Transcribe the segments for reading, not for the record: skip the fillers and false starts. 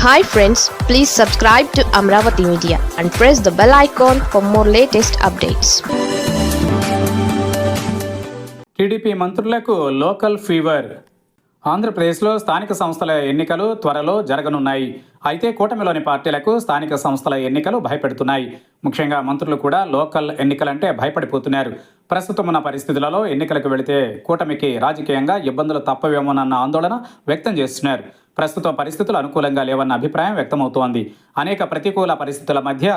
Hi friends, please subscribe to Amravati Media and press the bell icon for more latest updates. TDP మంత్రులకు local fever. ఆంధ్రప్రదేశ్లో స్థానిక సంస్థల ఎన్నికలు త్వరలో జరగనున్నాయి. అయితే కూటమిలోని పార్టీలకు స్థానిక సంస్థల ఎన్నికలు భయపెడుతున్నాయి. ముఖ్యంగా మంత్రులు కూడా లోకల్ ఎన్నికలంటే భయపడిపోతున్నారు. ప్రస్తుతం ఉన్న పరిస్థితులలో ఎన్నికలకు వెళితే కూటమికి రాజకీయంగా ఇబ్బందులు తప్పవేమోనన్న ఆందోళన వ్యక్తం చేస్తున్నారు. ప్రస్తుతం పరిస్థితులు అనుకూలంగా లేవన్న అభిప్రాయం వ్యక్తమవుతోంది. అనేక ప్రతికూల పరిస్థితుల మధ్య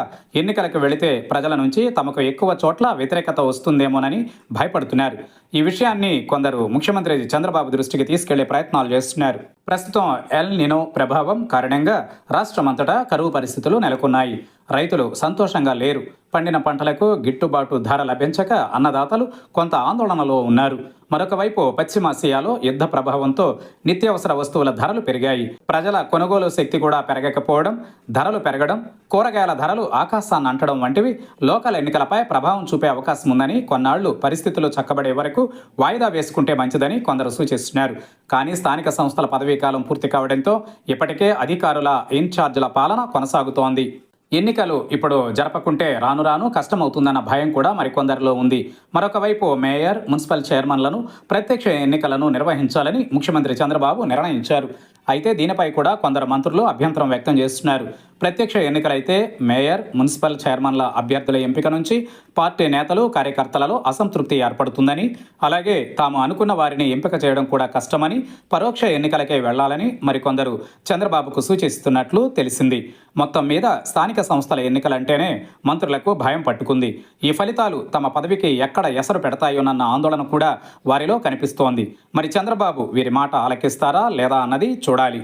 ఎన్నికలకు వెళితే ప్రజల నుంచి తమకు ఎక్కువ చోట్ల వ్యతిరేకత వస్తుందేమోనని భయపడుతున్నారు. ఈ విషయాన్ని కొందరు ముఖ్యమంత్రి చంద్రబాబు దృష్టికి తీసుకెళ్లే ప్రయత్నాలు చేస్తున్నారు. ప్రస్తుతం ఎల్ నినో ప్రభావం కారణంగా రాష్ట్రమంతటా కరువు పరిస్థితులు నెలకొన్నాయి. రైతులు సంతోషంగా లేరు. పండిన పంటలకు గిట్టుబాటు ధర లభించక అన్నదాతలు కొంత ఆందోళనలో ఉన్నారు. మరొక వైపు పశ్చిమాసియాలో యుద్ధ ప్రభావంతో నిత్యావసర వస్తువుల ధరలు పెరిగాయి. ప్రజల కొనుగోలు శక్తి కూడా పెరగకపోవడం, ధరలు పెరగడం, కూరగాయల ధరలు ఆకాశాన్ని అంటడం వంటివి లోకల్ ఎన్నికలపై ప్రభావం చూపే అవకాశం ఉందని, కొన్నాళ్లు పరిస్థితులు చక్కబడే వరకు వాయిదా వేసుకుంటే మంచిదని కొందరు సూచిస్తున్నారు. కానీ స్థానిక సంస్థల పదవీకాలం పూర్తి కావడంతో ఇప్పటికే అధికారుల ఇన్ఛార్జీల పాలన కొనసాగుతోంది. ఎన్నికలు ఇప్పుడు జరపకుంటే రాను రాను కష్టమవుతుందన్న భయం కూడా మరికొందరిలో ఉంది. మరొక వైపు మేయర్, మున్సిపల్ చైర్మన్లను ప్రత్యక్ష ఎన్నికలను నిర్వహించాలని ముఖ్యమంత్రి చంద్రబాబు నిర్ణయించారు. అయితే దీనిపై కూడా కొందరు మంత్రులు అభ్యంతరం వ్యక్తం చేస్తున్నారు. ప్రత్యక్ష ఎన్నికలైతే మేయర్, మున్సిపల్ చైర్మన్ల అభ్యర్థుల ఎంపిక నుంచి పార్టీ నేతలు, కార్యకర్తలలో అసంతృప్తి ఏర్పడుతుందని, అలాగే తాము అనుకున్న వారిని ఎంపిక చేయడం కూడా కష్టమని, పరోక్ష ఎన్నికలకే వెళ్లాలని మరికొందరు చంద్రబాబుకు సూచిస్తున్నట్లు తెలిసింది. మొత్తం మీద స్థానిక సంస్థల ఎన్నికలంటేనే మంత్రులకు భయం పట్టుకుంది. ఈ ఫలితాలు తమ పదవికి ఎక్కడ ఎసరు పెడతాయోనన్న ఆందోళన కూడా వారిలో కనిపిస్తోంది. మరి చంద్రబాబు వీరి మాట ఆలకిస్తారా లేదా అన్నది చూడాలి.